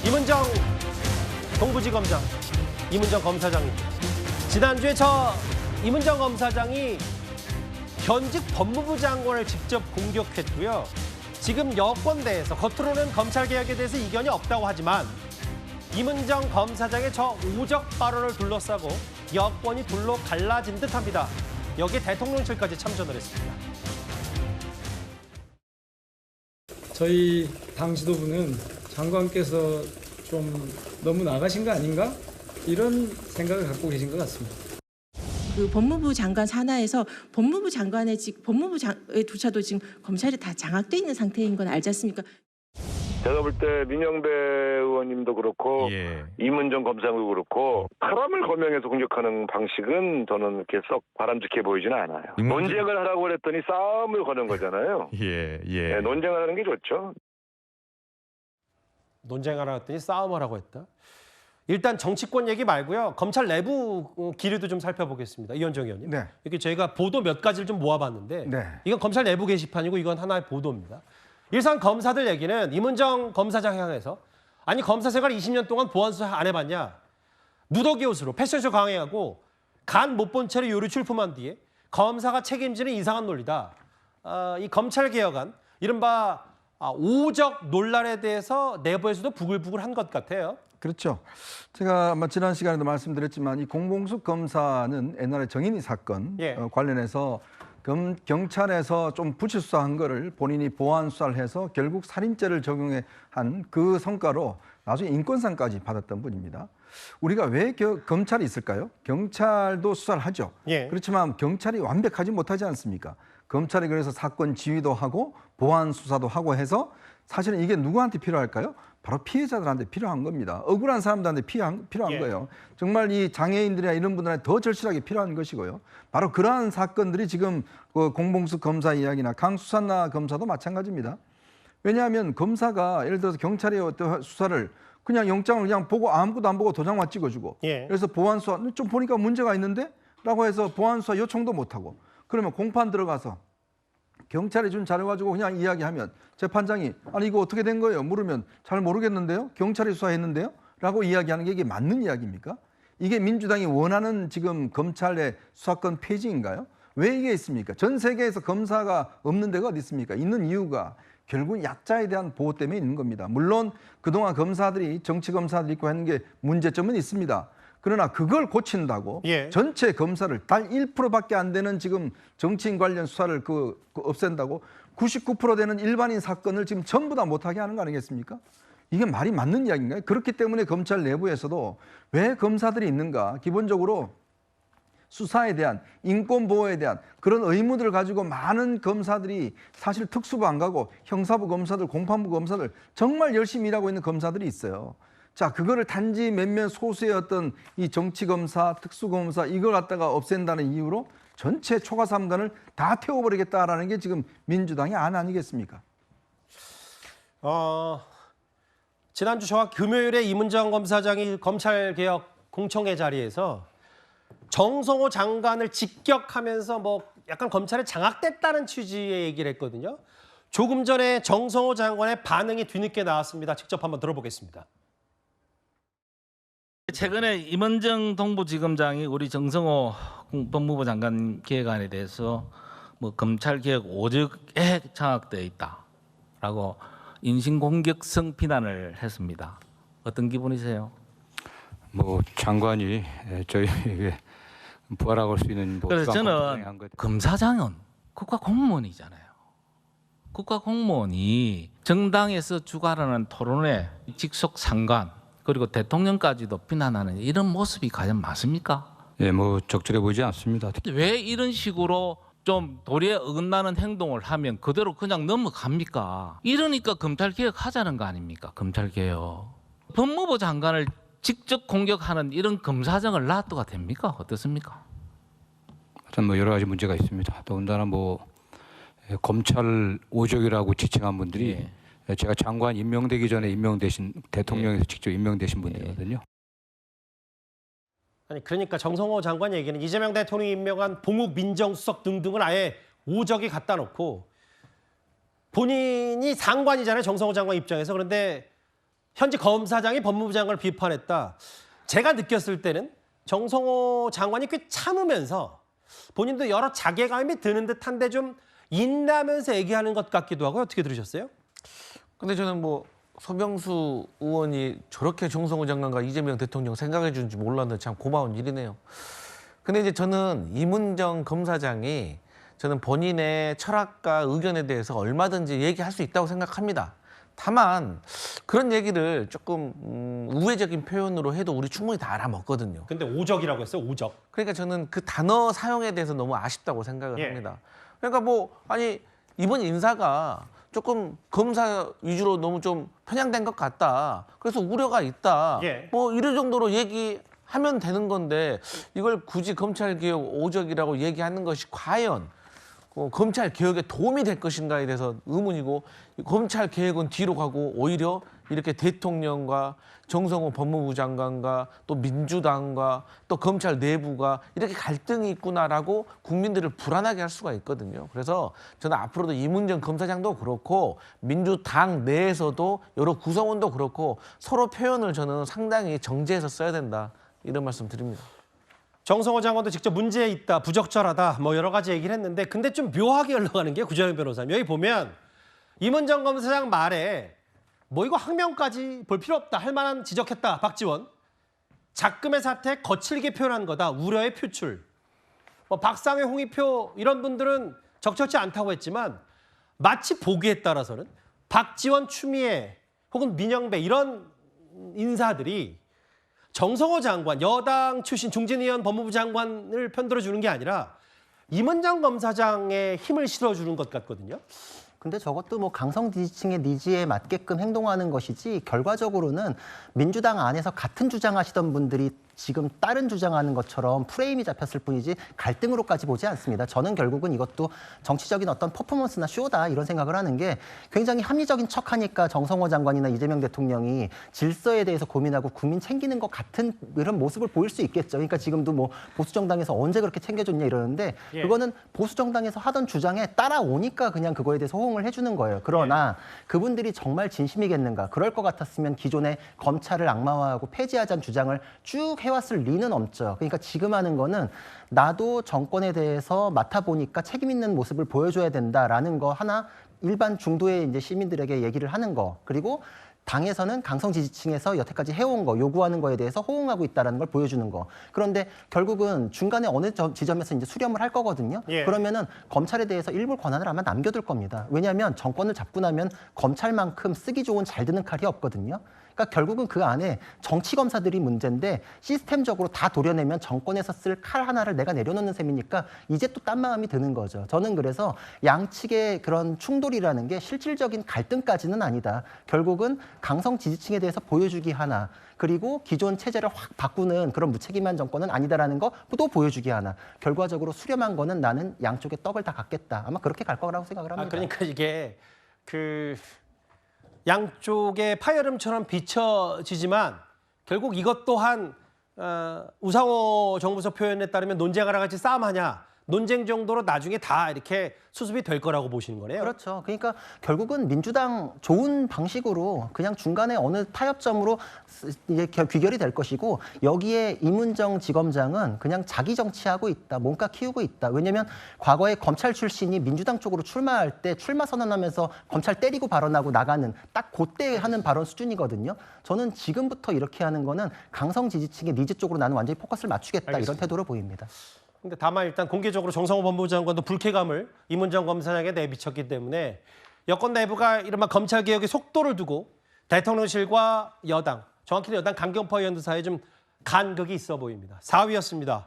이문정 동부지검장, 이문정 검사장입니다. 지난주에 이문정 검사장이 현직 법무부 장관을 직접 공격했고요. 지금 여권대에서 겉으로는 검찰개혁에 대해서 이견이 없다고 하지만 이문정 검사장의 오적 발언을 둘러싸고 여권이 둘로 갈라진 듯합니다. 여기에 대통령실까지 참전을 했습니다. 저희 당 지도부는 장관께서 좀 너무 나가신 거 아닌가? 이런 생각을 갖고 계신 것 같습니다. 그 법무부 장관 산하에서 법무부장조차도 지금 검찰이 다 장악돼 있는 상태인 건 알지 않습니까? 제가 볼 때 민영배 의원님도 그렇고 이문정 검사도 그렇고 사람을 거명해서 공격하는 방식은 저는 이렇게 썩 바람직해 보이지는 않아요. 논쟁을 하라고 그랬더니 싸움을 거는 거잖아요. 네, 논쟁을 하는 게 좋죠. 논쟁하라 했더니 싸움하라고 했다. 일단 정치권 얘기 말고요. 검찰 내부 기류도 좀 살펴보겠습니다. 이현정 의원님. 네. 이렇게 저희가 보도 몇 가지를 좀 모아봤는데 네. 이건 검찰 내부 게시판이고 이건 하나의 보도입니다. 일선 검사들 얘기는 이문정 검사장 향해서 아니 검사 생활 20년 동안 보안 수사 안 해봤냐. 누더기 옷으로 패션쇼 강행하고 간 못 본 채로 요리 출품한 뒤에 검사가 책임지는 이상한 논리다. 이 검찰 개혁안 이른바 오적 논란에 대해서 내부에서도 부글부글한 것 같아요. 그렇죠. 제가 아마 지난 시간에도 말씀드렸지만 이 공봉숙 검사는 옛날에 정인이 사건 관련해서 경찰에서 좀 부실 수사한 거를 본인이 보안 수사를 해서 결국 살인죄를 적용해 한 그 성과로 나중에 인권상까지 받았던 분입니다. 우리가 왜 검찰이 있을까요? 경찰도 수사를 하죠. 그렇지만 경찰이 완벽하지 못하지 않습니까? 검찰이 그래서 사건 지휘도 하고 보안 수사도 하고 해서 사실은 이게 누구한테 필요할까요? 바로 피해자들한테 필요한 겁니다. 억울한 사람들한테 필요한 거예요. 정말 이 장애인들이나 이런 분들한테 더 절실하게 필요한 것이고요. 바로 그러한 사건들이 지금 그 공봉숙 검사 이야기나 강수산나 검사도 마찬가지입니다. 왜냐하면 검사가 예를 들어서 경찰의 어떤 수사를 그냥 영장을 그냥 보고 아무것도 안 보고 도장만 찍어주고 그래서 보안 수사 좀 보니까 문제가 있는데? 라고 해서 보안 수사 요청도 못하고 그러면 공판 들어가서 경찰이 준 자료 가지고 그냥 이야기하면 재판장이 아니 이거 어떻게 된 거예요? 물으면 잘 모르겠는데요? 경찰이 수사했는데요? 라고 이야기하는 게 이게 맞는 이야기입니까? 이게 민주당이 원하는 지금 검찰의 수사권 폐지인가요? 왜 이게 있습니까? 전 세계에서 검사가 없는 데가 어디 있습니까? 있는 이유가 결국 약자에 대한 보호 때문에 있는 겁니다. 물론 그동안 검사들이 정치 검사들이 있고 하는 게 문제점은 있습니다. 그러나 그걸 고친다고 전체 검사를 단 1%밖에 안 되는 지금 정치인 관련 수사를 없앤다고 99% 되는 일반인 사건을 지금 전부 다 못하게 하는 거 아니겠습니까? 이게 말이 맞는 이야기인가요? 그렇기 때문에 검찰 내부에서도 왜 검사들이 있는가? 기본적으로 수사에 대한 인권 보호에 대한 그런 의무들을 가지고 많은 검사들이 사실 특수부 안 가고 형사부 검사들, 공판부 검사들 정말 열심히 일하고 있는 검사들이 있어요. 자, 그거를 단지 몇몇 소수의 어떤 이 정치검사, 특수검사 이걸 갖다가 없앤다는 이유로 전체 초과삼관을 다 태워버리겠다라는 게 지금 민주당의 안 아니겠습니까? 지난주 저와 금요일에 이문정 검사장이 검찰개혁 공청회 자리에서 정성호 장관을 직격하면서 약간 검찰에 장악됐다는 취지의 얘기를 했거든요. 조금 전에 정성호 장관의 반응이 뒤늦게 나왔습니다. 직접 한번 들어보겠습니다. 최근에 이문정 동부지검장이 우리 정성호 법무부 장관 개혁안에 대해서 검찰개혁 오적에 장악되어 있다라고 인신공격성 비난을 했습니다. 어떤 기분이세요? 장관이 저희에게 부활할 수 있는 그래서 저는 검사장은 국가공무원이잖아요. 국가공무원이 정당에서 주관하는 토론회 직속 상관 그리고 대통령까지도 비난하는 이런 모습이 과연 맞습니까? 적절해 보이지 않습니다. 왜 이런 식으로 좀 도리에 어긋나는 행동을 하면 그대로 그냥 넘어갑니까? 이러니까 검찰개혁하자는 거 아닙니까? 검찰개혁. 법무부 장관을 직접 공격하는 이런 검사장을 놔둬가 됩니까? 어떻습니까? 하여튼 여러 가지 문제가 있습니다. 더군다나 검찰 오적이라고 지칭한 분들이 제가 장관 임명되기 전에 임명되신 대통령에서 직접 임명되신 분들이거든요. 아니 그러니까 정성호 장관 얘기는 이재명 대통령이 임명한 봉욱 민정수석 등등을 아예 오적이 갖다 놓고 본인이 상관이잖아요. 정성호 장관 입장에서. 그런데 현직 검사장이 법무부 장관을 비판했다. 제가 느꼈을 때는 정성호 장관이 꽤 참으면서 본인도 여러 자괴감이 드는 듯한데 좀 인내하면서 얘기하는 것 같기도 하고 어떻게 들으셨어요? 근데 저는 뭐 서병수 의원이 저렇게 정성호 장관과 이재명 대통령 생각해 주는지 몰랐는데 참 고마운 일이네요. 근데 이제 저는 이문정 검사장이 저는 본인의 철학과 의견에 대해서 얼마든지 얘기할 수 있다고 생각합니다. 다만 그런 얘기를 조금 우회적인 표현으로 해도 우리 충분히 다 알아먹거든요. 근데 오적이라고 했어요, 오적. 그러니까 저는 그 단어 사용에 대해서 너무 아쉽다고 생각을 예. 합니다. 그러니까 뭐 아니 이번 인사가 조금 검사 위주로 너무 좀 편향된 것 같다. 그래서 우려가 있다. 예. 뭐 이런 정도로 얘기하면 되는 건데 이걸 굳이 검찰개혁 오적이라고 얘기하는 것이 과연 검찰 개혁에 도움이 될 것인가에 대해서 의문이고, 검찰 개혁은 뒤로 가고 오히려 이렇게 대통령과 정성호 법무부 장관과 또 민주당과 또 검찰 내부가 이렇게 갈등이 있구나라고 국민들을 불안하게 할 수가 있거든요. 그래서 저는 앞으로도 이문정 검사장도 그렇고 민주당 내에서도 여러 구성원도 그렇고 서로 표현을 저는 상당히 정제해서 써야 된다, 이런 말씀 드립니다. 정성호 장관도 직접 문제 있다, 부적절하다, 뭐 여러 가지 얘기를 했는데 근데 좀 묘하게 흘러가는 게 구정현 변호사님. 여기 보면 이문정 검사장 말에 뭐 이거 항명까지 볼 필요 없다 할 만한 지적했다, 박지원. 작금의 사태 거칠게 표현한 거다, 우려의 표출. 뭐 박상회, 홍익표 이런 분들은 적절치 않다고 했지만 마치 보기에 따라서는 박지원, 추미애 혹은 민영배 이런 인사들이 정성호 장관, 여당 출신 중진위원 법무부 장관을 편들어주는 게 아니라 이문정 검사장의 힘을 실어주는 것 같거든요. 근데 저것도 뭐 강성 지지층의 니즈에 맞게끔 행동하는 것이지 결과적으로는 민주당 안에서 같은 주장하시던 분들이 지금 다른 주장하는 것처럼 프레임이 잡혔을 뿐이지 갈등으로까지 보지 않습니다. 저는 결국은 이것도 정치적인 어떤 퍼포먼스나 쇼다 이런 생각을 하는 게, 굉장히 합리적인 척하니까 정성호 장관이나 이재명 대통령이 질서에 대해서 고민하고 국민 챙기는 것 같은 이런 모습을 보일 수 있겠죠. 그러니까 지금도 뭐 보수정당에서 언제 그렇게 챙겨줬냐 이러는데 그거는 보수정당에서 하던 주장에 따라오니까 그냥 그거에 대해서 호응을 해주는 거예요. 그러나 그분들이 정말 진심이겠는가? 그럴 것 같았으면 기존의 검찰을 악마화하고 폐지하자는 주장을 쭉 해왔을 리는 없죠. 그러니까 지금 하는 거는 나도 정권에 대해서 맡아보니까 책임 있는 모습을 보여줘야 된다라는 거 하나, 일반 중도의 이제 시민들에게 얘기를 하는 거, 그리고 당에서는 강성 지지층에서 여태까지 해온 거, 요구하는 거에 대해서 호응하고 있다는 걸 보여주는 거. 그런데 결국은 중간에 어느 지점에서 이제 수렴을 할 거거든요. 그러면은 검찰에 대해서 일부 권한을 아마 남겨둘 겁니다. 왜냐하면 정권을 잡고 나면 검찰만큼 쓰기 좋은 잘 드는 칼이 없거든요. 그러니까 결국은 그 안에 정치 검사들이 문제인데 시스템적으로 다 도려내면 정권에서 쓸 칼 하나를 내가 내려놓는 셈이니까 이제 또 딴 마음이 드는 거죠. 저는 그래서 양측의 그런 충돌이라는 게 실질적인 갈등까지는 아니다. 결국은 강성 지지층에 대해서 보여주기 하나, 그리고 기존 체제를 확 바꾸는 그런 무책임한 정권은 아니다라는 거 또 보여주기 하나. 결과적으로 수렴한 거는 나는 양쪽의 떡을 다 갖겠다. 아마 그렇게 갈 거라고 생각을 합니다. 그러니까 이게 양쪽의 파열음처럼 비춰지지만 결국 이것 또한 우상호 정부서 표현에 따르면 논쟁하라 같이 싸움하냐, 논쟁 정도로 나중에 다 이렇게 수습이 될 거라고 보시는 거네요. 그렇죠. 그러니까 결국은 민주당 좋은 방식으로 그냥 중간에 어느 타협점으로 이제 귀결이 될 것이고, 여기에 이문정 지검장은 그냥 자기 정치하고 있다, 몸값 키우고 있다. 왜냐하면 과거에 검찰 출신이 민주당 쪽으로 출마할 때 출마 선언하면서 검찰 때리고 발언하고 나가는 딱 그때 하는 발언 수준이거든요. 저는 지금부터 이렇게 하는 거는 강성 지지층의 니즈 쪽으로 나는 완전히 포커스를 맞추겠다, 알겠습니다. 이런 태도로 보입니다. 근데 다만 일단 공개적으로 정성호 법무부 장관도 불쾌감을 이문정 검사장에 내비쳤기 때문에 여권 내부가 이른바 검찰개혁의 속도를 두고 대통령실과 여당, 정확히는 여당 강경파 의원들 사이에 좀 간극이 있어 보입니다. 4위였습니다.